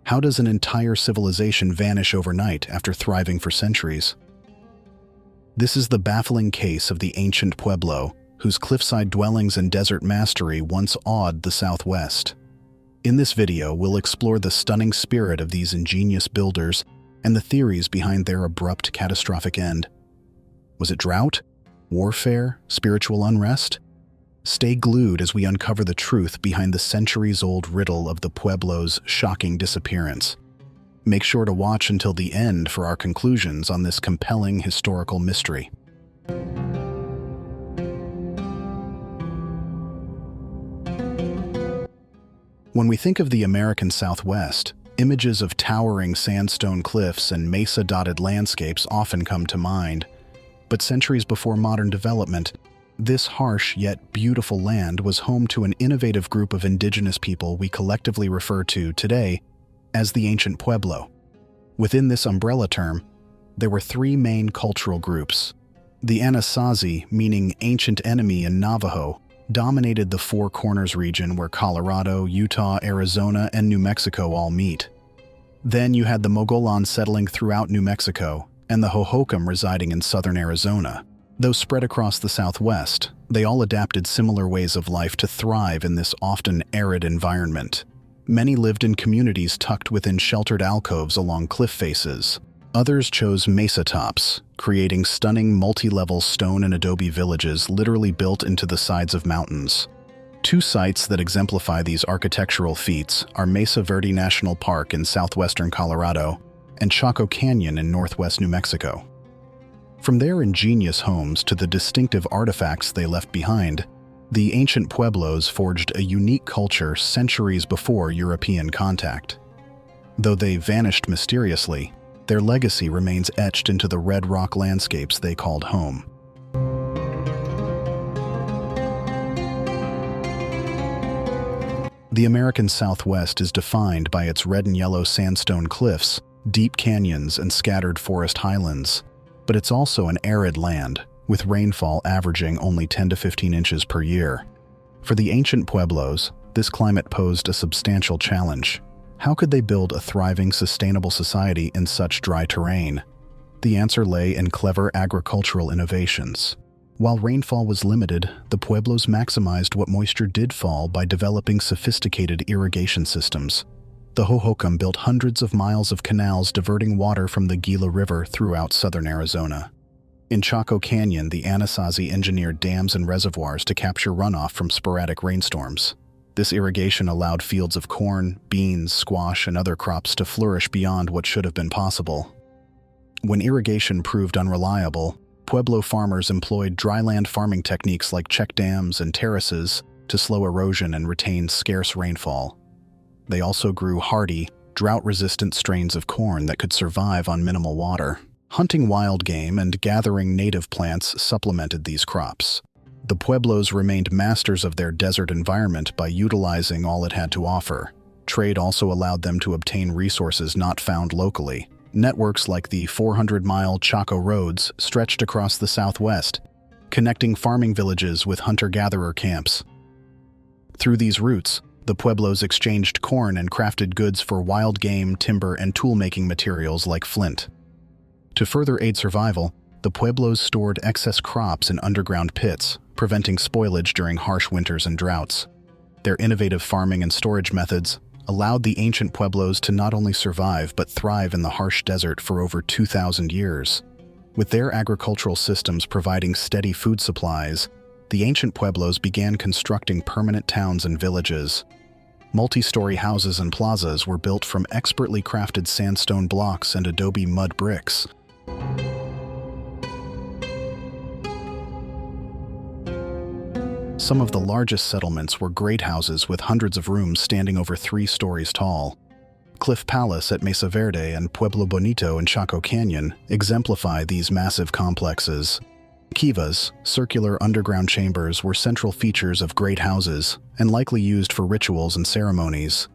How does an entire civilization vanish overnight after thriving for centuries? This is the baffling case of the Ancient Pueblo, whose cliffside dwellings and desert mastery once awed the Southwest. In this video, we'll explore the stunning spirit of these ingenious builders and the theories behind their abrupt, catastrophic end. Was it drought? Warfare? Spiritual unrest? Stay glued as we uncover the truth behind the centuries-old riddle of the Pueblo's shocking disappearance. Make sure to watch until the end for our conclusions on this compelling historical mystery. When we think of the American Southwest, images of towering sandstone cliffs and mesa-dotted landscapes often come to mind. But centuries before modern development, this harsh yet beautiful land was home to an innovative group of indigenous people we collectively refer to today as the Ancient Pueblo. Within this umbrella term, there were three main cultural groups. The Anasazi, meaning ancient enemy in Navajo, dominated the Four Corners region where Colorado, Utah, Arizona, and New Mexico all meet. Then you had the Mogollon settling throughout New Mexico, and the Hohokam residing in southern Arizona. Though spread across the Southwest, they all adapted similar ways of life to thrive in this often arid environment. Many lived in communities tucked within sheltered alcoves along cliff faces. Others chose mesa tops, creating stunning multi-level stone and adobe villages literally built into the sides of mountains. Two sites that exemplify these architectural feats are Mesa Verde National Park in southwestern Colorado and Chaco Canyon in northwest New Mexico. From their ingenious homes to the distinctive artifacts they left behind, the Ancient Pueblos forged a unique culture centuries before European contact. Though they vanished mysteriously, their legacy remains etched into the red rock landscapes they called home. The American Southwest is defined by its red and yellow sandstone cliffs, deep canyons, and scattered forest highlands. But it's also an arid land, with rainfall averaging only 10 to 15 inches per year. For the Ancient Pueblos, this climate posed a substantial challenge. How could they build a thriving, sustainable society in such dry terrain? The answer lay in clever agricultural innovations. While rainfall was limited, the Pueblos maximized what moisture did fall by developing sophisticated irrigation systems. The Hohokam built hundreds of miles of canals diverting water from the Gila River throughout southern Arizona. In Chaco Canyon, the Anasazi engineered dams and reservoirs to capture runoff from sporadic rainstorms. This irrigation allowed fields of corn, beans, squash, and other crops to flourish beyond what should have been possible. When irrigation proved unreliable, Pueblo farmers employed dryland farming techniques like check dams and terraces to slow erosion and retain scarce rainfall. They also grew hardy, drought-resistant strains of corn that could survive on minimal water. Hunting wild game and gathering native plants supplemented these crops. The Pueblos remained masters of their desert environment by utilizing all it had to offer. Trade also allowed them to obtain resources not found locally. Networks like the 400-mile Chaco roads stretched across the Southwest, connecting farming villages with hunter-gatherer camps. Through these routes, the Pueblos exchanged corn and crafted goods for wild game, timber, and tool-making materials like flint. To further aid survival, the Pueblos stored excess crops in underground pits, preventing spoilage during harsh winters and droughts. Their innovative farming and storage methods allowed the Ancient Pueblos to not only survive but thrive in the harsh desert for over 2,000 years. With their agricultural systems providing steady food supplies, the Ancient Pueblos began constructing permanent towns and villages. Multi-story houses and plazas were built from expertly crafted sandstone blocks and adobe mud bricks. Some of the largest settlements were great houses with hundreds of rooms standing over 3 stories tall. Cliff Palace at Mesa Verde and Pueblo Bonito in Chaco Canyon exemplify these massive complexes. Kivas, circular underground chambers, were central features of great houses and likely used for rituals and ceremonies.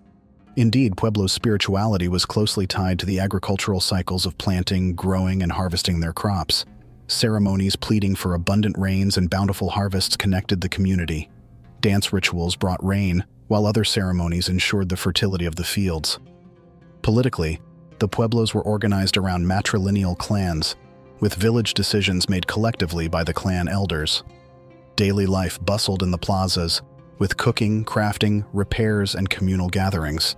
Indeed, Pueblo's spirituality was closely tied to the agricultural cycles of planting, growing, and harvesting their crops. Ceremonies pleading for abundant rains and bountiful harvests connected the community. Dance rituals brought rain, while other ceremonies ensured the fertility of the fields. Politically, the pueblos were organized around matrilineal clans, with village decisions made collectively by the clan elders. Daily life bustled in the plazas, with cooking, crafting, repairs, and communal gatherings.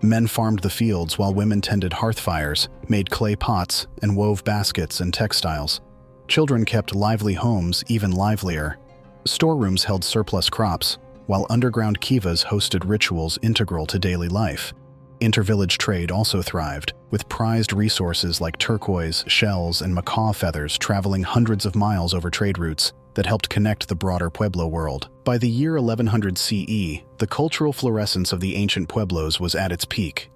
Men farmed the fields while women tended hearth fires, made clay pots, and wove baskets and textiles. Children kept lively homes even livelier. Storerooms held surplus crops, while underground kivas hosted rituals integral to daily life. Intervillage trade also thrived, with prized resources like turquoise, shells, and macaw feathers traveling hundreds of miles over trade routes that helped connect the broader Pueblo world. By the year 1100 CE, the cultural fluorescence of the ancient pueblos was at its peak.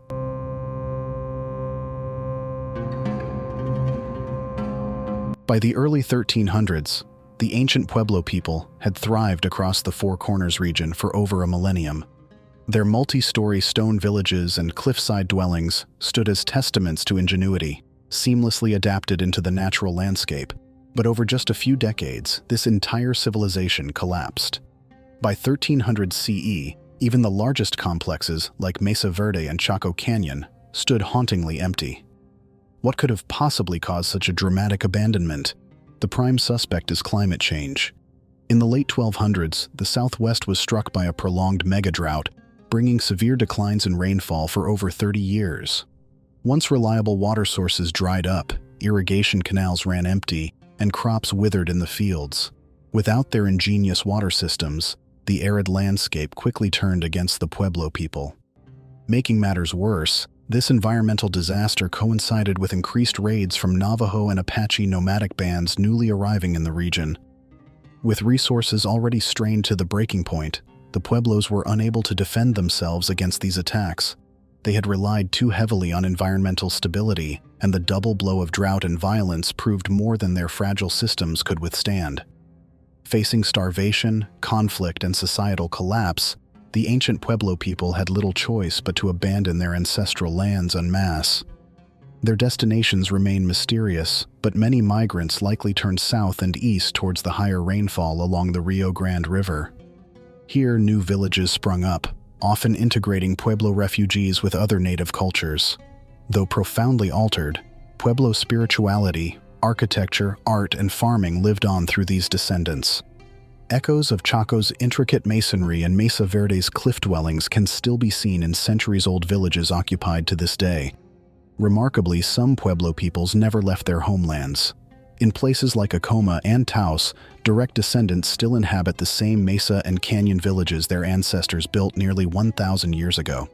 By the early 1300s, the ancient Pueblo people had thrived across the Four Corners region for over a millennium. Their multi-story stone villages and cliffside dwellings stood as testaments to ingenuity, seamlessly adapted into the natural landscape. But over just a few decades, this entire civilization collapsed. By 1300 CE, even the largest complexes, like Mesa Verde and Chaco Canyon, stood hauntingly empty. What could have possibly caused such a dramatic abandonment? The prime suspect is climate change. In the late 1200s, the Southwest was struck by a prolonged mega-drought, bringing severe declines in rainfall for over 30 years. Once reliable water sources dried up, irrigation canals ran empty, and crops withered in the fields. Without their ingenious water systems, the arid landscape quickly turned against the Pueblo people. Making matters worse, this environmental disaster coincided with increased raids from Navajo and Apache nomadic bands newly arriving in the region. With resources already strained to the breaking point, the Pueblos were unable to defend themselves against these attacks. They had relied too heavily on environmental stability, and the double blow of drought and violence proved more than their fragile systems could withstand. Facing starvation, conflict, and societal collapse, the ancient Pueblo people had little choice but to abandon their ancestral lands en masse. Their destinations remain mysterious, but many migrants likely turned south and east towards the higher rainfall along the Rio Grande River. Here, new villages sprung up, often integrating Pueblo refugees with other native cultures. Though profoundly altered, Pueblo spirituality, architecture, art, and farming lived on through these descendants. Echoes of Chaco's intricate masonry and Mesa Verde's cliff dwellings can still be seen in centuries-old villages occupied to this day. Remarkably, some Pueblo peoples never left their homelands. In places like Acoma and Taos, direct descendants still inhabit the same mesa and canyon villages their ancestors built nearly 1,000 years ago.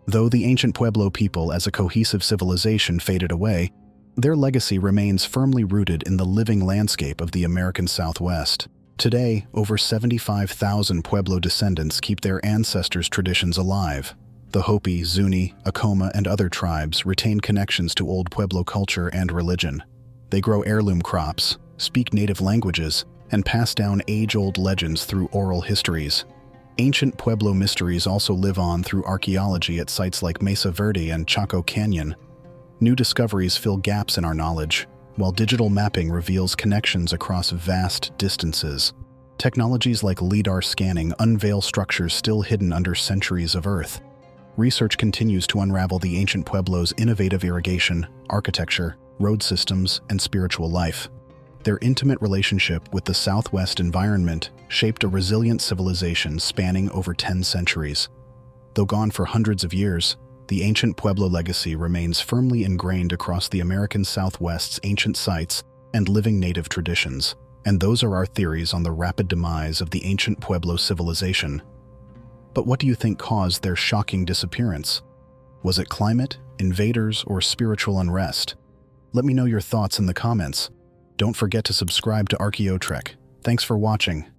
Though the ancient Pueblo people as a cohesive civilization faded away, their legacy remains firmly rooted in the living landscape of the American Southwest. Today, over 75,000 Pueblo descendants keep their ancestors' traditions alive. The Hopi, Zuni, Acoma, and other tribes retain connections to old Pueblo culture and religion. They grow heirloom crops, speak native languages, and pass down age-old legends through oral histories. Ancient Pueblo mysteries also live on through archaeology at sites like Mesa Verde and Chaco Canyon. New discoveries fill gaps in our knowledge, while digital mapping reveals connections across vast distances. Technologies like LIDAR scanning unveil structures still hidden under centuries of Earth. Research continues to unravel the ancient Pueblos' innovative irrigation, architecture, road systems, and spiritual life. Their intimate relationship with the Southwest environment shaped a resilient civilization spanning over 10 centuries. Though gone for hundreds of years, the ancient Pueblo legacy remains firmly ingrained across the American Southwest's ancient sites and living native traditions. And those are our theories on the rapid demise of the ancient Pueblo civilization. But what do you think caused their shocking disappearance? Was it climate, invaders, or spiritual unrest? Let me know your thoughts in the comments. Don't forget to subscribe to Archaeotrek. Thanks for watching.